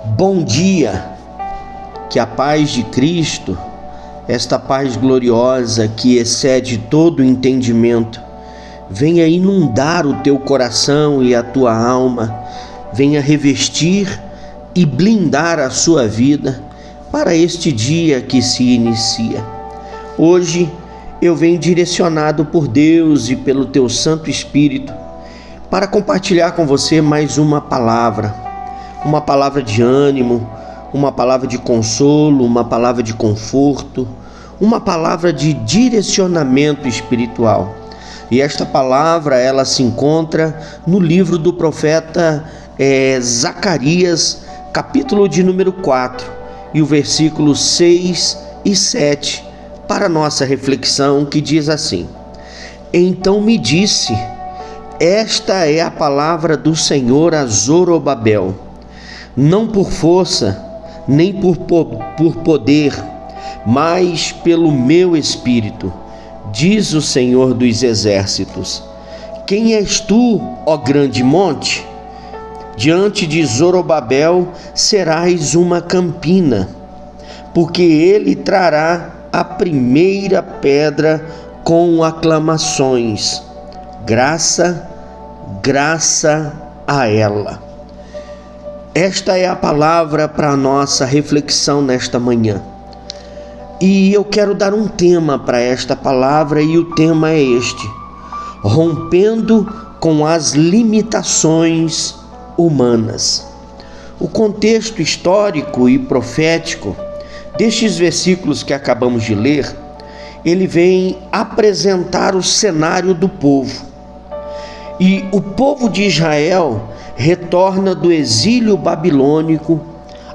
Bom dia, que a paz de Cristo, esta paz gloriosa que excede todo entendimento, venha inundar o teu coração e a tua alma, venha revestir e blindar a sua vida para este dia que se inicia. Hoje eu venho direcionado por Deus e pelo teu Santo Espírito para compartilhar com você mais uma palavra de ânimo, uma palavra de consolo, uma palavra de conforto, uma palavra de direcionamento espiritual. E esta palavra, ela se encontra no livro do profeta Zacarias, capítulo de número 4, e o versículo 6 e 7, para nossa reflexão, que diz assim: Então me disse, esta é a palavra do Senhor a Zorobabel, não por força, nem por poder, mas pelo meu Espírito, diz o Senhor dos Exércitos. Quem és tu, ó grande monte? Diante de Zorobabel serás uma campina, porque ele trará a primeira pedra com aclamações. Graça, graça a ela. Esta é a palavra para a nossa reflexão nesta manhã. E eu quero dar um tema para esta palavra, e o tema é este: rompendo com as limitações humanas. O contexto histórico e profético destes versículos que acabamos de ler, ele vem apresentar o cenário do povo. E o povo de Israel retorna do exílio babilônico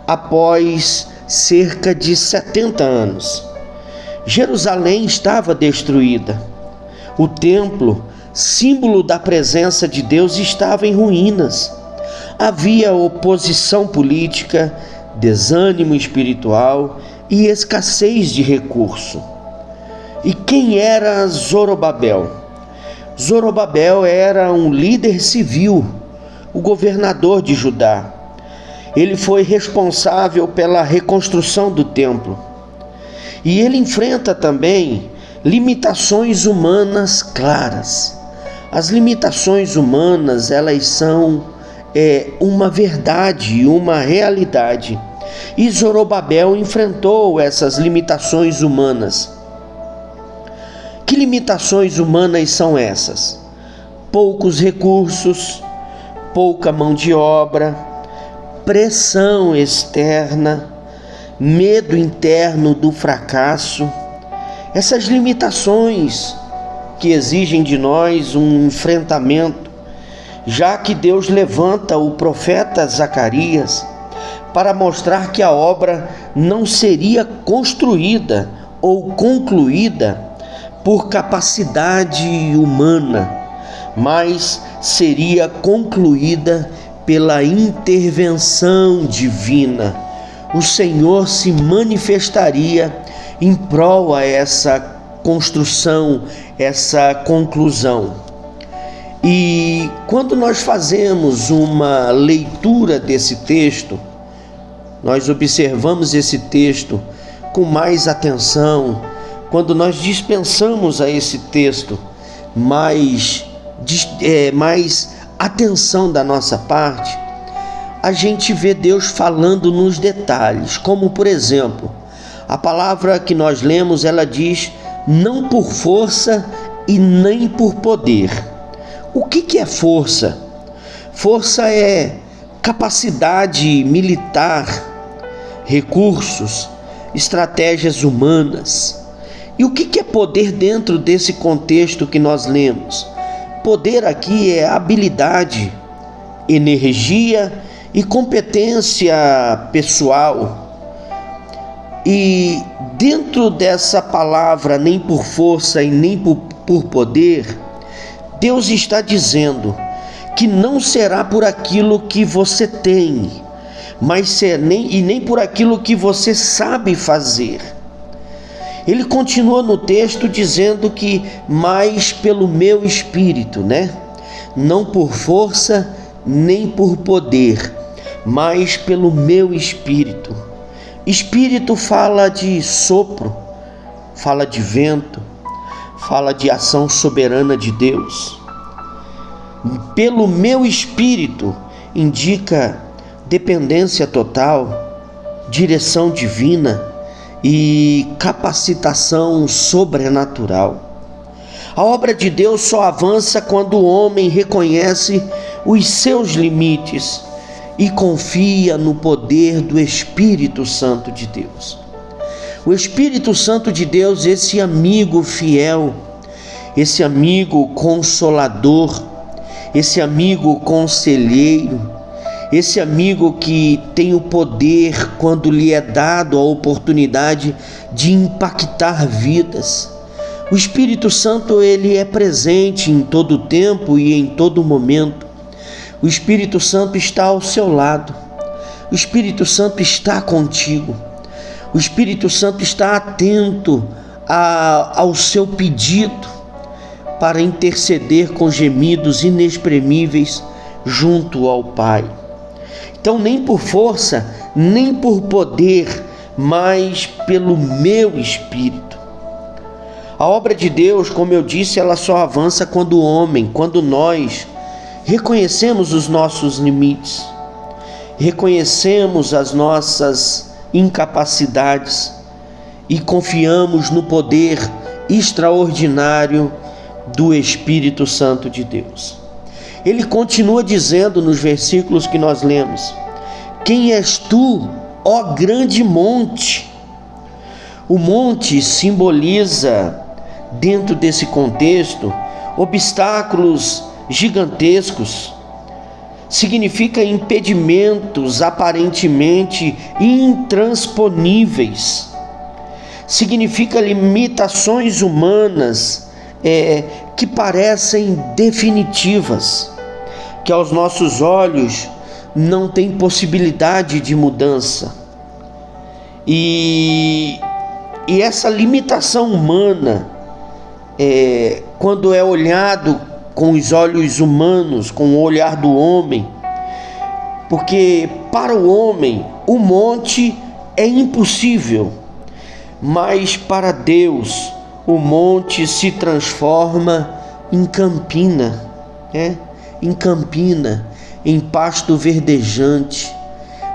após cerca de 70 anos. Jerusalém estava destruída. O templo, símbolo da presença de Deus, estava em ruínas. Havia oposição política, desânimo espiritual e escassez de recurso. E quem era Zorobabel? Zorobabel era um líder civil, o governador de Judá. Ele foi responsável pela reconstrução do templo. E ele enfrenta também limitações humanas claras. As limitações humanas, elas são uma verdade, uma realidade. E Zorobabel enfrentou essas limitações humanas. Que limitações humanas são essas? Poucos recursos, pouca mão de obra, pressão externa, medo interno do fracasso. Essas limitações que exigem de nós um enfrentamento, já que Deus levanta o profeta Zacarias para mostrar que a obra não seria construída ou concluída por capacidade humana, mas seria concluída pela intervenção divina. O Senhor se manifestaria em prol a essa construção, essa conclusão. E quando nós fazemos uma leitura desse texto, nós observamos esse texto com mais atenção. Quando nós dispensamos a esse texto mais atenção da nossa parte, a gente vê Deus falando nos detalhes, como por exemplo, a palavra que nós lemos, ela diz: não por força e nem por poder. O que é força? Força é capacidade militar, recursos, estratégias humanas. E o que é poder dentro desse contexto que nós lemos? Poder aqui é habilidade, energia e competência pessoal. E dentro dessa palavra, nem por força e nem por poder, Deus está dizendo que não será por aquilo que você tem, mas nem por aquilo que você sabe fazer. Ele continua no texto dizendo que mais pelo meu Espírito, não por força nem por poder, mas pelo meu espírito. Espírito fala de sopro, fala de vento, fala de ação soberana de Deus. Pelo meu espírito indica dependência total, direção divina e capacitação sobrenatural. A obra de Deus só avança quando o homem reconhece os seus limites e confia no poder do Espírito Santo de Deus. O Espírito Santo de Deus, esse amigo fiel, esse amigo consolador, esse amigo conselheiro, esse amigo que tem o poder, quando lhe é dado a oportunidade, de impactar vidas. O Espírito Santo, ele é presente em todo o tempo e em todo momento. O Espírito Santo está ao seu lado. O Espírito Santo está contigo. O Espírito Santo está atento ao seu pedido para interceder com gemidos inexprimíveis junto ao Pai. Então, nem por força, nem por poder, mas pelo meu Espírito. A obra de Deus, como eu disse, ela só avança quando nós reconhecemos os nossos limites, reconhecemos as nossas incapacidades e confiamos no poder extraordinário do Espírito Santo de Deus. Ele continua dizendo nos versículos que nós lemos: quem és tu, ó grande monte? O monte simboliza, dentro desse contexto, obstáculos gigantescos. Significa impedimentos aparentemente intransponíveis. Significa limitações humanas que parecem definitivas, que aos nossos olhos não tem possibilidade de mudança. E essa limitação humana, quando é olhado com os olhos humanos, com o olhar do homem, porque para o homem o monte é impossível, mas para Deus o monte se transforma em campina, em pasto verdejante,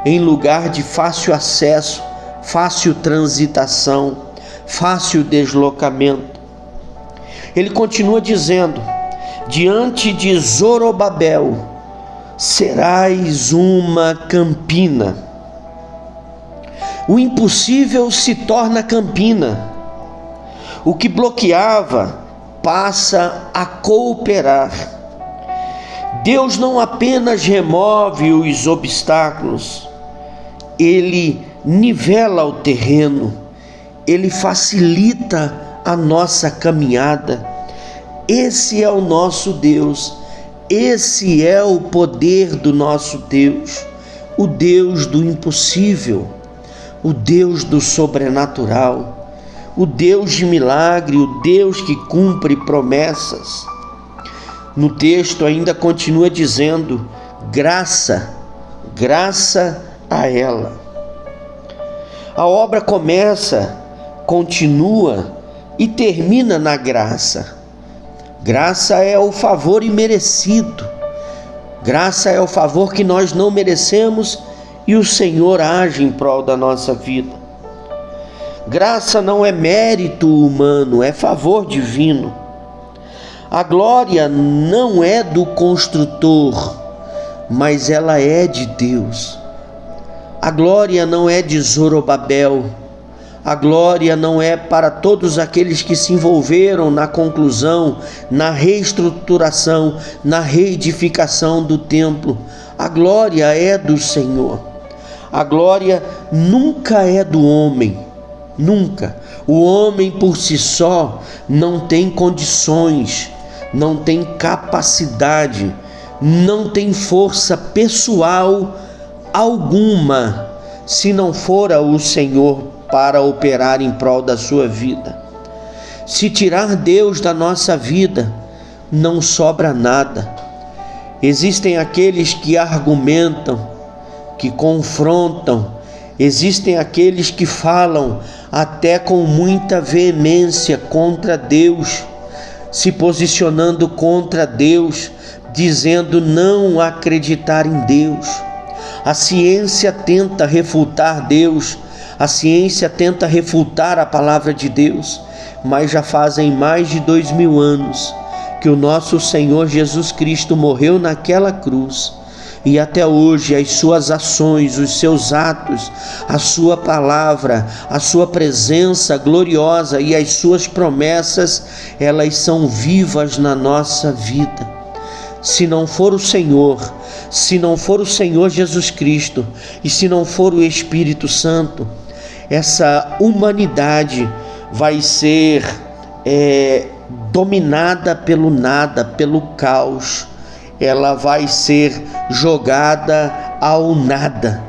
em lugar de fácil acesso, fácil transitação, fácil deslocamento. Ele continua dizendo: diante de Zorobabel serás uma campina. O impossível se torna campina. O que bloqueava passa a cooperar. Deus não apenas remove os obstáculos, Ele nivela o terreno, Ele facilita a nossa caminhada. Esse é o nosso Deus, esse é o poder do nosso Deus, o Deus do impossível, o Deus do sobrenatural, o Deus de milagre, o Deus que cumpre promessas. No texto ainda continua dizendo: graça a ela. A obra começa, continua e termina na graça. Graça é o favor imerecido. Graça é o favor que nós não merecemos e o Senhor age em prol da nossa vida. Graça não é mérito humano, é favor divino. A glória não é do construtor, mas ela é de Deus. A glória não é de Zorobabel. A glória não é para todos aqueles que se envolveram na conclusão, na reestruturação, na reedificação do templo. A glória é do Senhor. A glória nunca é do homem, nunca. O homem por si só não tem condições, não tem capacidade, não tem força pessoal alguma, se não fora o Senhor para operar em prol da sua vida. Se tirar Deus da nossa vida, não sobra nada. Existem aqueles que argumentam que confrontam, existem aqueles que falam até com muita veemência contra Deus, se posicionando contra Deus, dizendo não acreditar em Deus. A ciência tenta refutar Deus, a ciência tenta refutar a palavra de Deus, mas já fazem mais de 2000 anos que o nosso Senhor Jesus Cristo morreu naquela cruz, e até hoje as suas ações, os seus atos, a sua palavra, a sua presença gloriosa e as suas promessas, elas são vivas na nossa vida. Se não for o Senhor, se não for o Senhor Jesus Cristo e se não for o Espírito Santo, essa humanidade vai ser dominada pelo nada, pelo caos. Ela vai ser jogada ao nada,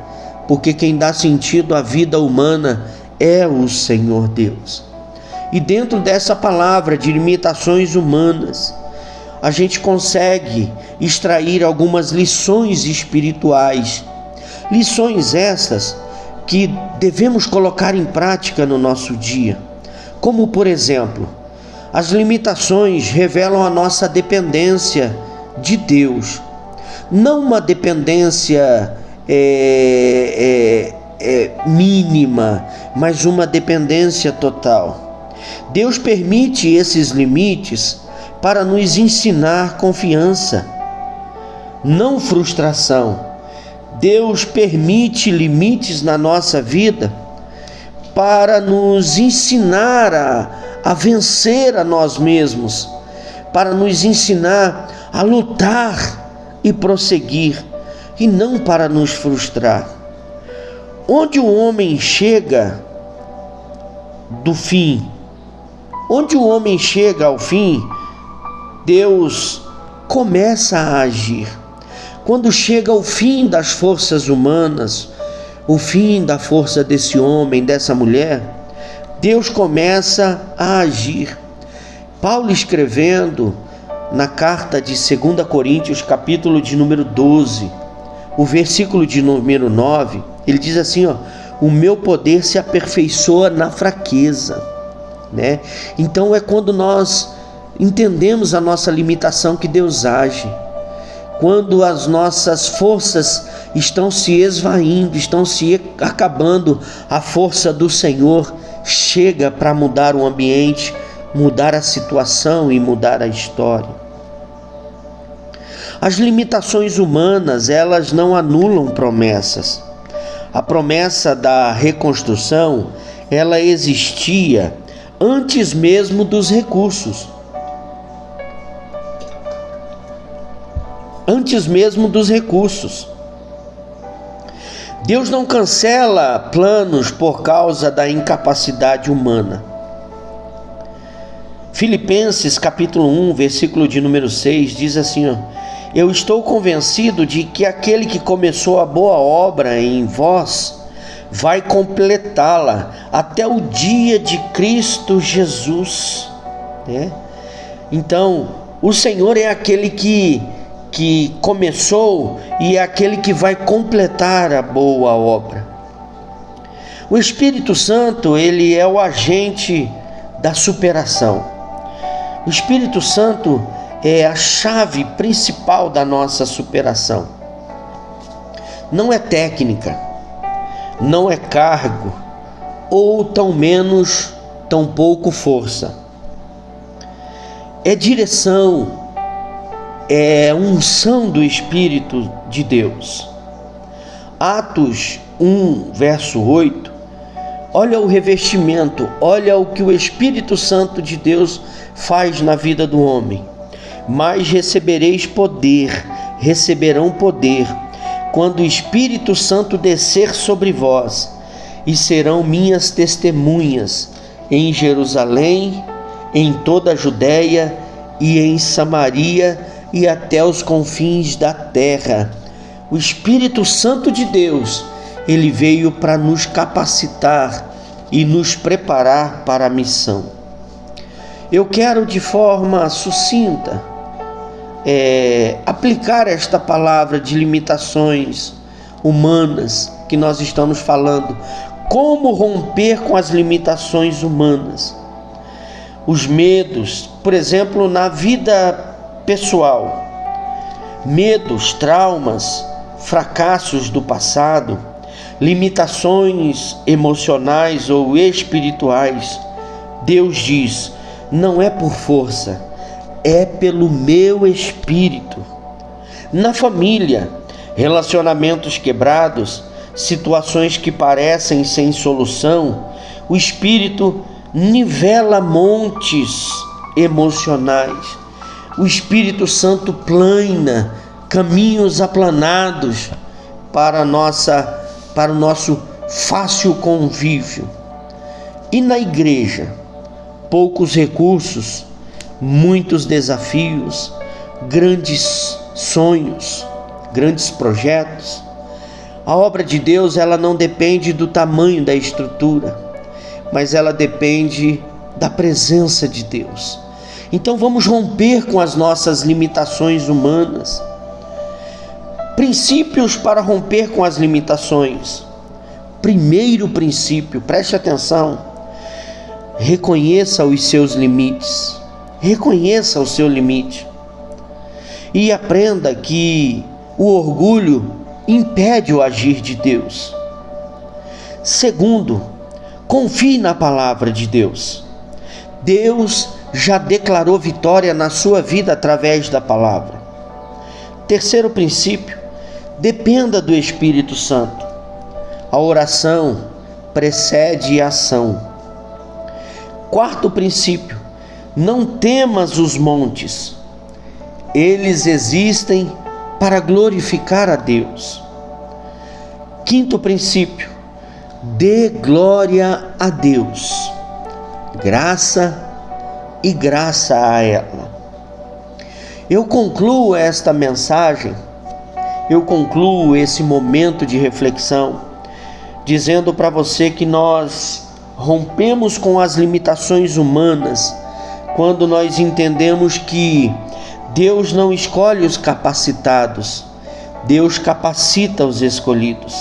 porque quem dá sentido à vida humana é o Senhor Deus. E dentro dessa palavra de limitações humanas, a gente consegue extrair algumas lições espirituais, lições essas que devemos colocar em prática no nosso dia. Como, por exemplo, as limitações revelam a nossa dependência de Deus, não uma dependência mínima, mas uma dependência total. Deus permite esses limites para nos ensinar confiança, não frustração. Deus permite limites na nossa vida para nos ensinar a vencer a nós mesmos, para nos ensinar a lutar e prosseguir, e não para nos frustrar. Onde o homem chega do fim, onde o homem chega ao fim, Deus começa a agir. Quando chega o fim das forças humanas, o fim da força desse homem, dessa mulher, Deus começa a agir. Paulo, escrevendo na carta de 2 Coríntios, capítulo de número 12, o versículo de número 9, ele diz assim, o meu poder se aperfeiçoa na fraqueza, né? Então é quando nós entendemos a nossa limitação que Deus age. Quando as nossas forças estão se esvaindo, estão se acabando, a força do Senhor chega para mudar o ambiente, mudar a situação e mudar a história. As limitações humanas, elas não anulam promessas. A promessa da reconstrução, ela existia antes mesmo dos recursos. Antes mesmo dos recursos. Deus não cancela planos por causa da incapacidade humana. Filipenses capítulo 1, versículo de número 6, diz assim, eu estou convencido de que aquele que começou a boa obra em vós, vai completá-la até o dia de Cristo Jesus, né? Então, o Senhor é aquele que começou e é aquele que vai completar a boa obra. O Espírito Santo, ele é o agente da superação. O Espírito Santo é a chave principal da nossa superação. Não é técnica, não é cargo, ou tão pouco força. É direção, é unção do Espírito de Deus. Atos 1, verso 8, olha o revestimento, olha o que o Espírito Santo de Deus faz na vida do homem. Mas receberão poder, quando o Espírito Santo descer sobre vós, e serão minhas testemunhas em Jerusalém, em toda a Judéia e em Samaria e até os confins da terra. O Espírito Santo de Deus, ele veio para nos capacitar e nos preparar para a missão. Eu quero de forma sucinta aplicar esta palavra de limitações humanas que nós estamos falando. Como romper com as limitações humanas? Os medos, por exemplo, na vida pessoal. Medos, traumas, fracassos do passado, limitações emocionais ou espirituais. Deus diz: não é por força, é pelo meu espírito. Na família, relacionamentos quebrados, situações que parecem sem solução, o Espírito nivela montes emocionais. O Espírito Santo plana caminhos aplanados para o nosso fácil convívio. E na igreja, poucos recursos, muitos desafios, grandes sonhos, grandes projetos. A obra de Deus, ela não depende do tamanho da estrutura, mas ela depende da presença de Deus. Então vamos romper com as nossas limitações humanas. Princípios para romper com as limitações. Primeiro princípio, preste atenção: reconheça os seus limites. Reconheça o seu limite. E aprenda que o orgulho impede o agir de Deus. Segundo, confie na palavra de Deus. Deus já declarou vitória na sua vida através da palavra. Terceiro princípio, dependa do Espírito Santo. A oração precede a ação. Quarto princípio, não temas os montes. Eles existem para glorificar a Deus. Quinto princípio, dê glória a Deus. Graça e graça a ela. Eu concluo esta mensagem, eu concluo esse momento de reflexão, dizendo para você que nós rompemos com as limitações humanas quando nós entendemos que Deus não escolhe os capacitados, Deus capacita os escolhidos.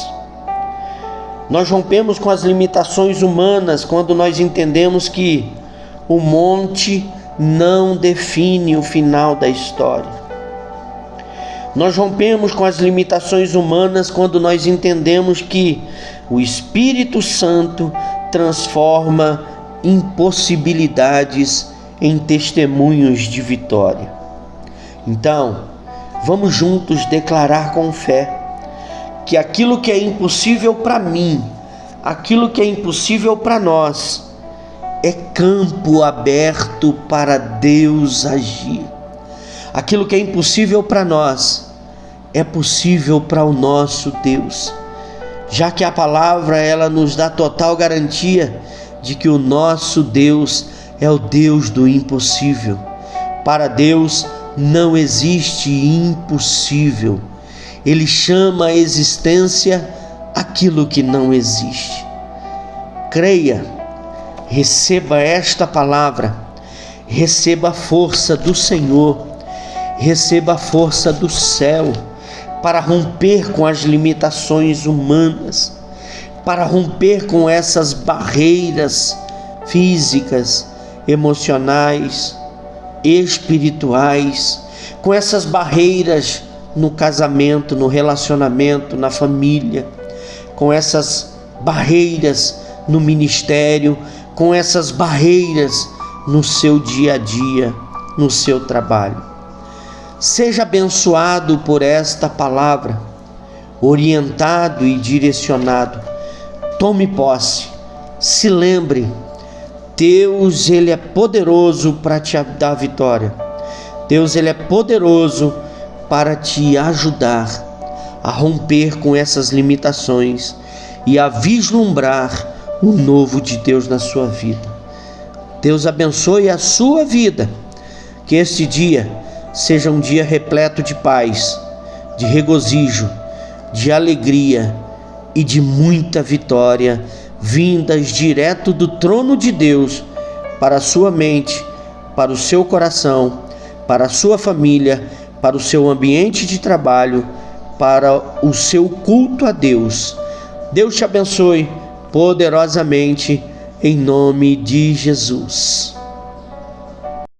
Nós rompemos com as limitações humanas quando nós entendemos que o monte não define o final da história. Nós rompemos com as limitações humanas quando nós entendemos que o Espírito Santo transforma impossibilidades em testemunhos de vitória. Então, vamos juntos declarar com fé que aquilo que é impossível para mim, aquilo que é impossível para nós, é campo aberto para Deus agir. Aquilo que é impossível para nós, é possível para o nosso Deus, já que a palavra ela nos dá total garantia de que o nosso Deus é o Deus do impossível. Para Deus não existe impossível. Ele chama à existência aquilo que não existe. Creia, receba esta palavra, receba a força do Senhor, receba a força do céu para romper com as limitações humanas, para romper com essas barreiras físicas, emocionais, espirituais, com essas barreiras no casamento, no relacionamento, na família, com essas barreiras no ministério, com essas barreiras no seu dia a dia, no seu trabalho. Seja abençoado por esta palavra, orientado e direcionado. Tome posse, se lembre, Deus ele é poderoso para te dar vitória. Deus ele é poderoso para te ajudar a romper com essas limitações e a vislumbrar o novo de Deus na sua vida. Deus abençoe a sua vida, que este dia seja um dia repleto de paz, de regozijo, de alegria e de muita vitória, vindas direto do trono de Deus para a sua mente, para o seu coração, para a sua família, para o seu ambiente de trabalho, para o seu culto a Deus. Deus te abençoe poderosamente, em nome de Jesus.